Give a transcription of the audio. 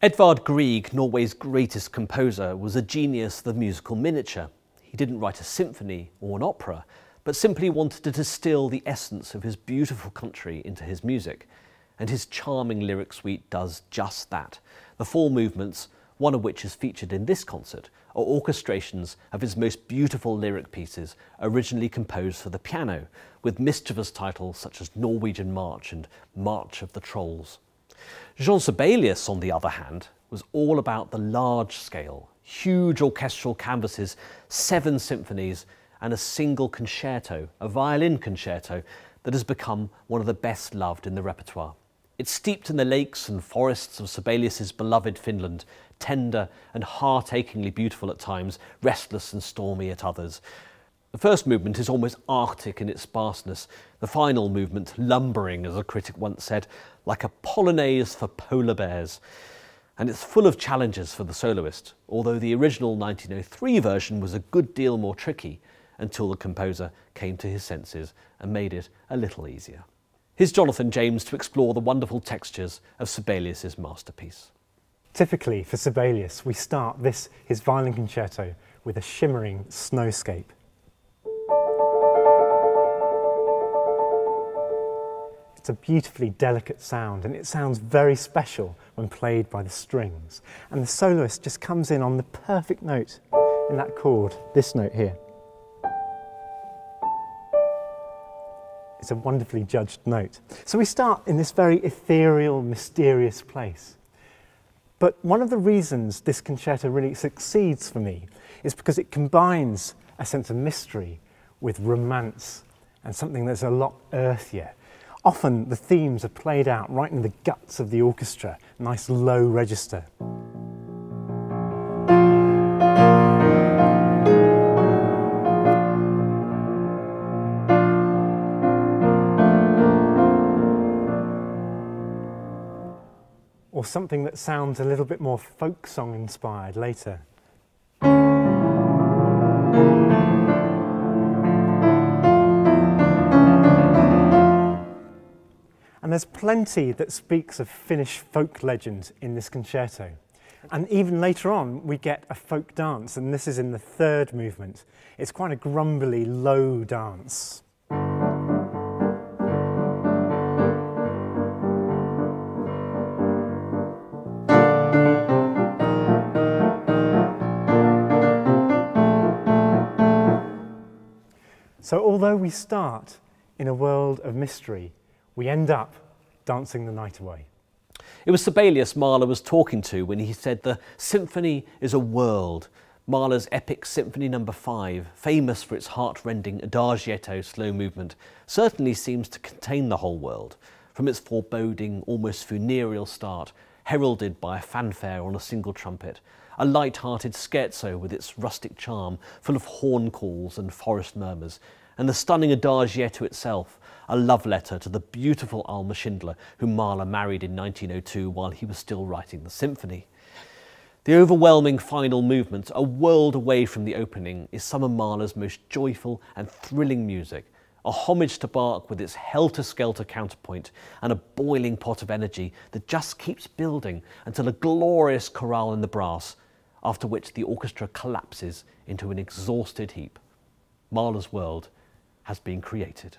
Edvard Grieg, Norway's greatest composer, was a genius of the musical miniature. He didn't write a symphony or an opera, but simply wanted to distill the essence of his beautiful country into his music. And his charming lyric suite does just that. The 4 movements, one of which is featured in this concert, are orchestrations of his most beautiful lyric pieces, originally composed for the piano, with mischievous titles such as Norwegian March and March of the Trolls. Jean Sibelius, on the other hand, was all about the large scale, huge orchestral canvases, 7 symphonies, and a single concerto, a violin concerto, that has become one of the best loved in the repertoire. It's steeped in the lakes and forests of Sibelius's beloved Finland, tender and heart-achingly beautiful at times, restless and stormy at others. The first movement is almost arctic in its sparseness, the final movement lumbering, as a critic once said, like a polonaise for polar bears. And it's full of challenges for the soloist, although the original 1903 version was a good deal more tricky until the composer came to his senses and made it a little easier. Here's Jonathan James to explore the wonderful textures of Sibelius's masterpiece. Typically for Sibelius, we start his violin concerto with a shimmering snowscape. It's a beautifully delicate sound, and it sounds very special when played by the strings. And the soloist just comes in on the perfect note in that chord, this note here. It's a wonderfully judged note. So we start in this very ethereal, mysterious place. But one of the reasons this concerto really succeeds for me is because it combines a sense of mystery with romance and something that's a lot earthier. Often the themes are played out right in the guts of the orchestra, nice low register. Or something that sounds a little bit more folk song inspired later. And there's plenty that speaks of Finnish folk legend in this concerto. And even later on, we get a folk dance, and this is in the 3rd movement. It's quite a grumbly, low dance. So although we start in a world of mystery, we end up dancing the night away. It was Sibelius Mahler was talking to when he said the symphony is a world. Mahler's epic Symphony No. 5, famous for its heart-rending Adagietto slow movement, certainly seems to contain the whole world, from its foreboding, almost funereal start, heralded by a fanfare on a single trumpet, a light-hearted scherzo with its rustic charm, full of horn calls and forest murmurs, and the stunning Adagietto itself, a love letter to the beautiful Alma Schindler, whom Mahler married in 1902 while he was still writing the symphony. The overwhelming final movement, a world away from the opening, is some of Mahler's most joyful and thrilling music, a homage to Bach with its helter-skelter counterpoint and a boiling pot of energy that just keeps building until a glorious chorale in the brass, after which the orchestra collapses into an exhausted heap. Mahler's world has been created.